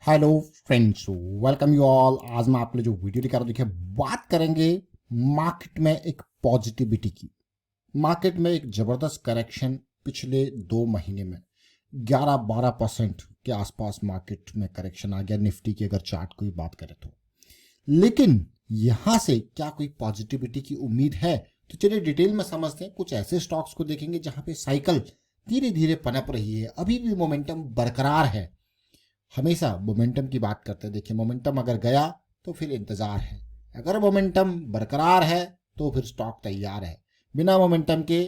Hello friends, welcome you all. आज मैं आपके लिए जो वीडियो लेकर देखिए बात करेंगे मार्केट में एक पॉजिटिविटी की। मार्केट में एक ज़बरदस्त करेक्शन पिछले 2 महीने में 11-12% के आसपास मार्केट में करेक्शन आ गया निफ्टी की, अगर चार्ट की बात करें तो। लेकिन यहाँ से क्या कोई पॉजिटिविटी की उम्मीद है? तो चलिए डिटेल में समझते हैं। कुछ ऐसे स्टॉक्स को देखेंगे जहाँ पे साइकिल धीरे धीरे पनप रही है, अभी भी मोमेंटम बरकरार है। हमेशा मोमेंटम की बात करते हैं। देखिए, मोमेंटम अगर गया तो फिर इंतजार है, अगर मोमेंटम बरकरार है तो फिर स्टॉक तैयार है। बिना मोमेंटम के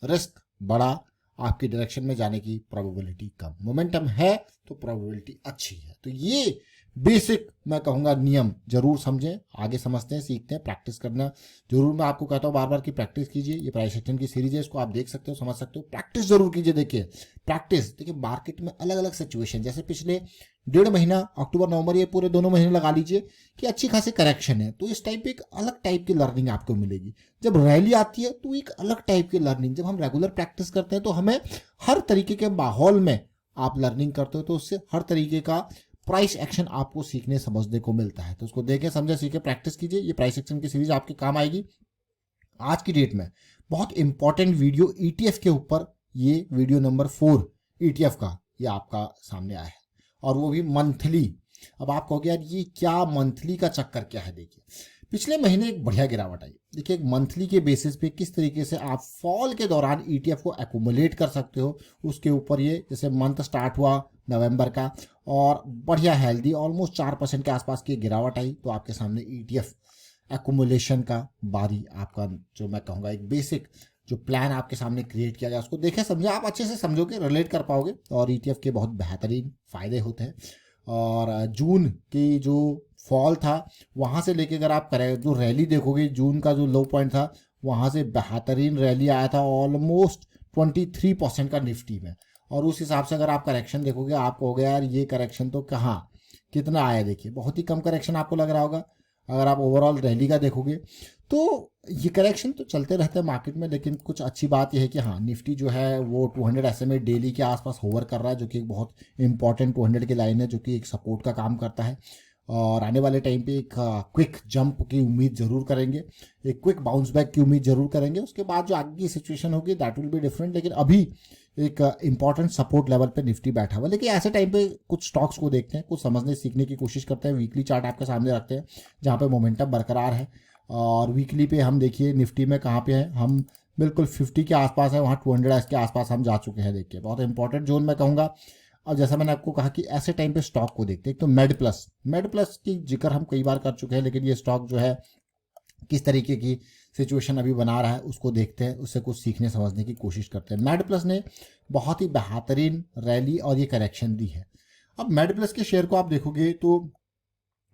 रिस्क बड़ा, आपकी डायरेक्शन में जाने की प्रोबेबिलिटी कम। मोमेंटम है तो प्रोबेबिलिटी अच्छी है। तो ये बेसिक मैं कहूँगा नियम जरूर समझें। आगे समझते हैं, सीखते हैं, प्रैक्टिस करना जरूर मैं आपको कहता हूँ बार बार की प्रैक्टिस कीजिए। ये प्राइस एक्शन की सीरीज है, इसको आप देख सकते हो, समझ सकते हो। प्रैक्टिस जरूर कीजिए। देखिए प्रैक्टिस, देखिए मार्केट में अलग अलग सिचुएशन, जैसे पिछले 1.5 महीना अक्टूबर नवंबर, ये पूरे दोनों महीने लगा लीजिए कि अच्छी खासी करेक्शन है, तो इस टाइप पे एक अलग टाइप की लर्निंग आपको मिलेगी। जब रैली आती है तो एक अलग टाइप की लर्निंग। जब हम रेगुलर प्रैक्टिस करते हैं तो हमें हर तरीके के माहौल में आप लर्निंग करते हो, तो उससे हर तरीके का प्राइस एक्शन आपको सीखने समझने को मिलता है। तो उसको देखें, समझे, सीखे, प्रैक्टिस कीजिए। ये प्राइस एक्शन की सीरीज आपके काम आएगी। आज की डेट में बहुत इंपॉर्टेंट वीडियो ईटीएफ के ऊपर, ये वीडियो नंबर 4 ईटीएफ का ये आपका सामने आया है, और वो भी मंथली। अब आप कहोगे यार ये क्या मंथली का चक्कर क्या है? देखिए पिछले महीने एक बढ़िया गिरावट आई। देखिए एक मंथली के बेसिस पे किस तरीके से आप फॉल के दौरान ईटीएफ को एक्यूमुलेट कर सकते हो, उसके ऊपर ये जैसे मंथ स्टार्ट हुआ नवंबर का, और बढ़िया हेल्दी ऑलमोस्ट 4% के आसपास की गिरावट आई। तो आपके सामने ईटीएफ एक्यूमुलेशन का बारी, आपका जो मैं कहूँगा एक बेसिक जो प्लान आपके सामने क्रिएट किया गया, उसको देखें, समझे, आप अच्छे से समझोगे, रिलेट कर पाओगे, और ईटीएफ के बहुत बेहतरीन फायदे होते हैं। और जून की जो फॉल था वहाँ से लेके अगर आप करें जो रैली देखोगे, जून का जो लो पॉइंट था वहाँ से बेहतरीन रैली आया था, ऑलमोस्ट 23% का निफ्टी में। और उस हिसाब से अगर आप करेक्शन देखोगे, आप कहोगे यार ये करेक्शन तो कहाँ कितना आया। देखिए बहुत ही कम करेक्शन आपको लग रहा होगा अगर आप ओवरऑल रैली का देखोगे। तो ये करेक्शन तो चलते रहते हैं मार्केट में, लेकिन कुछ अच्छी बात यह है कि हाँ, निफ्टी जो है वो 200 SMA डेली के आसपास होवर कर रहा है, जो कि एक बहुत इंपॉर्टेंट 200 की लाइन है, जो कि एक सपोर्ट का काम करता है। और आने वाले टाइम पे एक क्विक जंप की उम्मीद जरूर करेंगे, एक क्विक बाउंस बैक की उम्मीद जरूर करेंगे। उसके बाद जो आगे की सिचुएशन होगी दैट विल बी डिफरेंट, लेकिन अभी एक इंपॉर्टेंट सपोर्ट लेवल पे निफ्टी बैठा हुआ। लेकिन ऐसे टाइम पे कुछ स्टॉक्स को देखते हैं, कुछ समझने सीखने की कोशिश करते हैं। वीकली चार्ट आपके सामने रखते हैं जहाँ पे मोमेंटम बरकरार है। और वीकली पे हम देखिए निफ्टी में कहाँ पे है, हम बिल्कुल 50 के आसपास है, वहाँ 200 के आसपास हम जा चुके हैं। देखिए बहुत इंपॉर्टेंट जोन मैं कहूँगा। और जैसा मैंने आपको कहा कि ऐसे टाइम पे स्टॉक को देखते हैं। एक तो मेड प्लस की जिक्र हम कई बार कर चुके हैं, लेकिन ये स्टॉक जो है किस तरीके की सिचुएशन अभी बना रहा है उसको देखते हैं, उससे कुछ सीखने समझने की कोशिश करते हैं। मेड प्लस ने बहुत ही बेहतरीन रैली और ये करेक्शन दी है। अब मेड प्लस के शेयर को आप देखोगे तो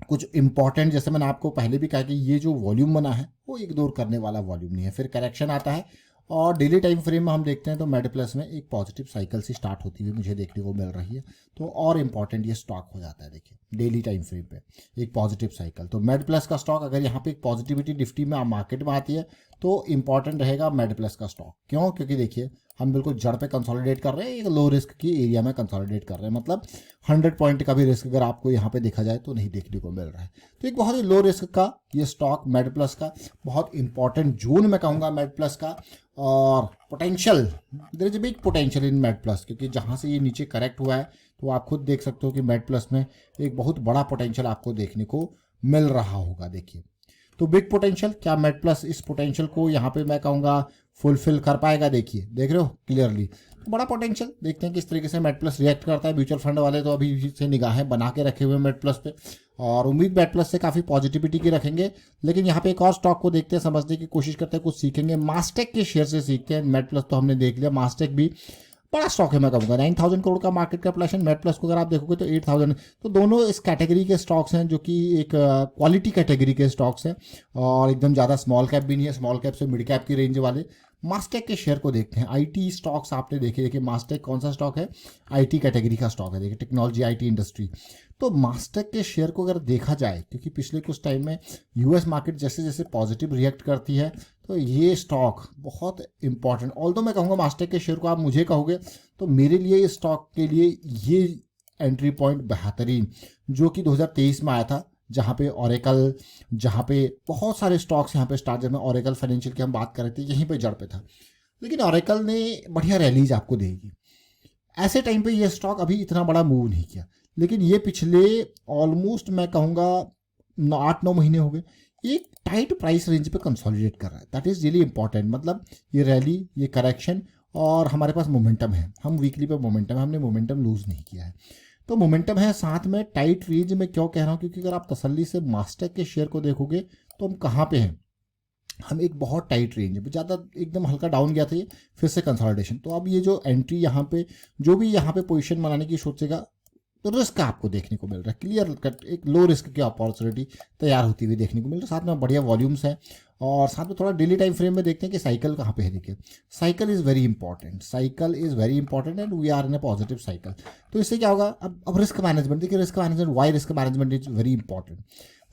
कुछ इंपॉर्टेंट, जैसे मैंने आपको पहले भी कहा कि ये जो वॉल्यूम बना है वो इग्नोर करने वाला वॉल्यूम नहीं है। फिर करेक्शन आता है और डेली टाइम फ्रेम में हम देखते हैं तो मेड प्लस में एक पॉजिटिव साइकिल से स्टार्ट होती हुई मुझे देखने को मिल रही है। तो और इंपॉर्टेंट ये स्टॉक हो जाता है। देखिए डेली टाइम फ्रेम पे एक पॉजिटिव साइकिल, तो मेड प्लस का स्टॉक अगर यहाँ पे एक पॉजिटिविटी निफ्टी में मार्केट में आती है तो इंपॉर्टेंट रहेगा मेड प्लस का स्टॉक। क्यों? क्योंकि देखिए हम बिल्कुल जड़ पे कंसोलिडेट कर रहे हैं, एक लो रिस्क की एरिया में कंसोलिडेट कर रहे हैं। मतलब 100 पॉइंट का भी रिस्क अगर आपको यहाँ पे देखा जाए तो नहीं देखने को मिल रहा है। तो एक बहुत ही लो रिस्क का ये स्टॉक मेड प्लस का, बहुत इंपॉर्टेंट जोन मैं कहूँगा मेड प्लस का। और potential, there is a big potential in MedPlus, क्योंकि जहाँ से ये नीचे करेक्ट हुआ है तो आप खुद देख सकते हो कि मेड प्लस में एक बहुत बड़ा पोटेंशियल आपको देखने को मिल रहा होगा। देखिए तो बिग पोटेंशियल, क्या मेड प्लस इस पोटेंशियल को यहाँ पे मैं कहूँगा फुलफिल कर पाएगा? देखिए देख रहे हो क्लियरली, तो बड़ा पोटेंशियल। देखते हैं किस तरीके से मेड प्लस रिएक्ट करता है। म्यूचुअल फंड वाले तो अभी से निगाहें बना के रखे हुए मेड प्लस पे, और उम्मीद मेड प्लस से काफ़ी पॉजिटिविटी की रखेंगे। लेकिन यहाँ पे एक और स्टॉक को देखते हैं, समझने की कोशिश करते हैं, कुछ सीखेंगे। मास्टेक के शेयर से सीखते हैं। मेड प्लस तो हमने देख लिया, मास्टेक भी बड़ा स्टॉक है मैं कहूँगा। 9000 करोड़ का मार्केट कैपिटलाइजेशन, मेड प्लस को अगर आप देखोगे तो 8000। तो दोनों इस कैटेगरी के स्टॉक्स हैं जो कि एक क्वालिटी कैटेगरी के स्टॉक्स हैं, और एकदम ज़्यादा स्मॉल कैप भी नहीं है, स्मॉल कैप से मिड कैप की रेंज वाले। मास्टेक के शेयर को देखते हैं। आईटी स्टॉक्स आपने देखे, देखिए मास्टेक कौन सा स्टॉक है? आईटी कैटेगरी का स्टॉक है। देखिए टेक्नोलॉजी आईटी इंडस्ट्री। तो मास्टेक के शेयर को अगर देखा जाए, क्योंकि पिछले कुछ टाइम में यूएस मार्केट जैसे जैसे पॉजिटिव रिएक्ट करती है तो ये स्टॉक बहुत इंपॉर्टेंट, ऑल्दो मैं कहूँगा मास्टेक के शेयर को आप मुझे कहोगे तो मेरे लिए इस स्टॉक के लिए ये एंट्री पॉइंट बेहतरीन जो कि 2023 में आया था, जहाँ पे ओरेकल, जहाँ पे बहुत सारे स्टॉक्स यहाँ पे स्टार्ट, जब में ओरेकल फाइनेंशियल की हम बात कर रहे थे, यहीं पे जड़ पे था, लेकिन ओरेकल ने बढ़िया रैलीज आपको देगी। ऐसे टाइम पे ये स्टॉक अभी इतना बड़ा मूव नहीं किया, लेकिन ये पिछले ऑलमोस्ट मैं कहूँगा 8-9 महीने हो गए एक टाइट प्राइस रेंज पे कंसोलिडेट कर रहा है। That is really important. मतलब ये रैली, ये करेक्शन, और हमारे पास मोमेंटम है, हम वीकली पे मोमेंटम है, हमने मोमेंटम लूज नहीं किया है, तो मोमेंटम है। साथ में टाइट रेंज में क्यों कह रहा हूँ, क्योंकि अगर आप तसल्ली से मास्टेक के शेयर को देखोगे तो हम कहाँ पे हैं, हम एक बहुत टाइट रेंज है, ज़्यादा एकदम हल्का डाउन गया था ये, फिर से कंसोलिडेशन। तो अब ये जो एंट्री यहाँ पे, जो भी यहाँ पे पोजीशन बनाने की सोचेगा, तो रिस्क आपको देखने को मिल रहा है, क्लियर कट एक लो रिस्क की अपॉर्चुनिटी तैयार होती हुई देखने को मिल रही है। साथ में बढ़िया वॉल्यूम्स हैं, और साथ में थोड़ा डेली टाइम फ्रेम में देखते हैं कि साइकिल कहाँ पे है। देखिए cycle is very important, cycle is very important and we are in a positive cycle. तो इससे क्या होगा, अब रिस्क मैनेजमेंट देखिए, risk management, why risk management is very important.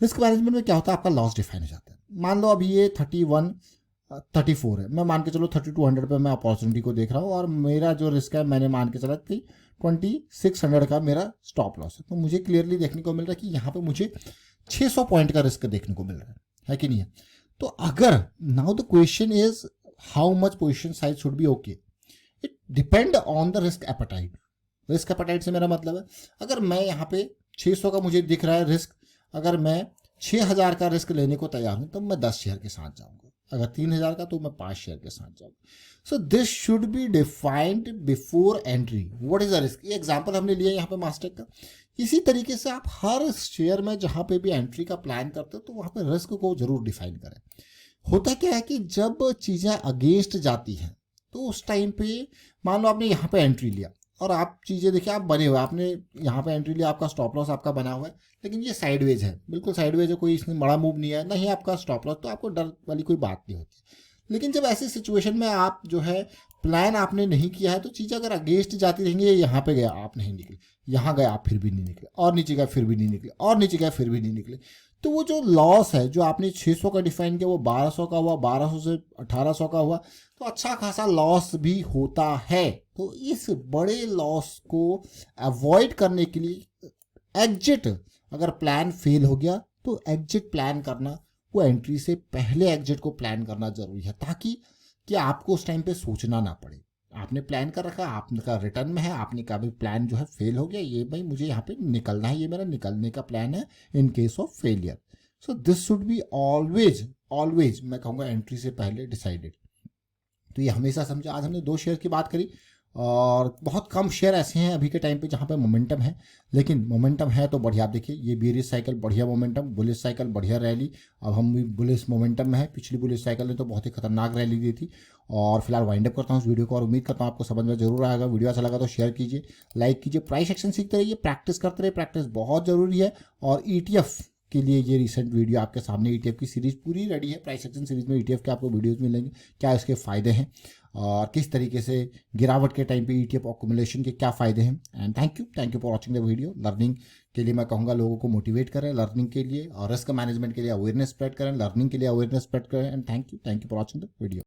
Risk management में क्या होता है, आपका लॉस डिफाइन हो जाता है। मान लो अभी ये 31-34 है, मैं मान के चलो 3200 पे मैं अपॉर्चुनिटी को देख रहा हूँ, और मेरा जो रिस्क है मैंने मान के चला कि 2600 का मेरा स्टॉप लॉस है। तो मुझे क्लियरली देखने को मिल रहा है कि यहाँ पे मुझे 600 पॉइंट का रिस्क देखने को मिल रहा है कि नहीं है। तो अगर now the question is how much position size should be okay, it depend on the risk appetite. Risk appetite से मेरा मतलब है, अगर मैं यहाँ पे 600 का मुझे दिख रहा है रिस्क, अगर मैं 6000 का रिस्क लेने को तैयार हूँ तो मैं 10 शेयर के साथ जाऊँगा, अगर 3000 का तो मैं 5 शेयर के साथ जाऊँगा। So this should be defined before entry, what is the risk. ये एग्जांपल हमने लिया यहाँ पे मास्टेक का। इसी तरीके से आप हर शेयर में जहाँ पे भी एंट्री का प्लान करते हो तो वहाँ पे रिस्क को जरूर डिफाइन करें। होता क्या है कि जब चीज़ें अगेंस्ट जाती हैं तो उस टाइम पे, मान लो आपने यहाँ पे एंट्री लिया और आप चीज़ें देखिए, आप बने हुए, आपने यहाँ पे एंट्री लिया, आपका स्टॉप लॉस आपका बना हुआ है, लेकिन ये साइडवेज है, बिल्कुल साइडवेज है, कोई इसमें बड़ा मूव नहीं है, नहीं आपका स्टॉप लॉस, तो आपको डर वाली कोई बात नहीं होती। लेकिन जब ऐसी सिचुएशन में आप जो है प्लान आपने नहीं किया है, तो चीज़ें अगर अगेंस्ट जाती रहेंगी, यहाँ पे गया आप नहीं निकले, यहाँ गए आप फिर भी नहीं निकले, और नीचे गए फिर भी नहीं निकले, और नीचे गए फिर भी नहीं निकले, तो वो जो लॉस है जो आपने 600 का डिफाइन किया वो 1200 का हुआ, 1200 से 1800 का हुआ, तो अच्छा खासा लॉस भी होता है। तो इस बड़े लॉस को अवॉइड करने के लिए एग्जिट, अगर प्लान फेल हो गया तो एग्जिट प्लान करना, वो एंट्री से पहले एग्जिट को प्लान करना जरूरी है, ताकि कि आपको उस टाइम पे सोचना ना पड़े। आपने प्लान कर रखा, आपका रिटर्न में है, आपने कहा भाई प्लान जो है फेल हो गया, ये भाई मुझे यहाँ पे निकलना है, ये मेरा निकलने का प्लान है in case of failure. So this should be always always, मैं कहूँगा एंट्री से पहले डिसाइडेड। तो ये हमेशा समझो। आज हमने 2 शेयर की बात करी, और बहुत कम शेयर ऐसे हैं अभी के टाइम पे जहाँ पे मोमेंटम है, लेकिन मोमेंटम है तो बढ़िया। आप देखिए ये बेरिश साइकिल बढ़िया मोमेंटम, बुलिश साइकिल बढ़िया रैली, अब हम भी बुलिश मोमेंटम में है। पिछली बुलिश साइकिल ने तो बहुत ही खतरनाक रैली दी थी। और फिलहाल वाइंड अप करता हूँ इस वीडियो को, और उम्मीद करता हूँ आपको समझ में जरूर आएगा। वीडियो अच्छा लगा तो शेयर कीजिए, लाइक कीजिए, प्राइस एक्शन सीखते रहिए, प्रैक्टिस करते रहिए, प्रैक्टिस बहुत जरूरी है। और ETF के लिए ये रिसेंट वीडियो आपके सामने, ETF की सीरीज पूरी रेडी है। प्राइस एक्शन सीरीज में ETF के आपको वीडियोस मिलेंगे, क्या इसके फ़ायदे हैं और किस तरीके से गिरावट के टाइम पे ETF एक्युमुलेशन के क्या फ़ायदे हैं। And thank you for watching the video. Learning के लिए मैं कहूँगा लोगों को मोटिवेट करें लर्निंग के लिए, और रिस्क मैनेजमेंट के लिए अवेयरनेस स्प्रेड करें, लर्निंग के लिए अवेयरनेस स्प्रेड करें। And thank you for watching the video.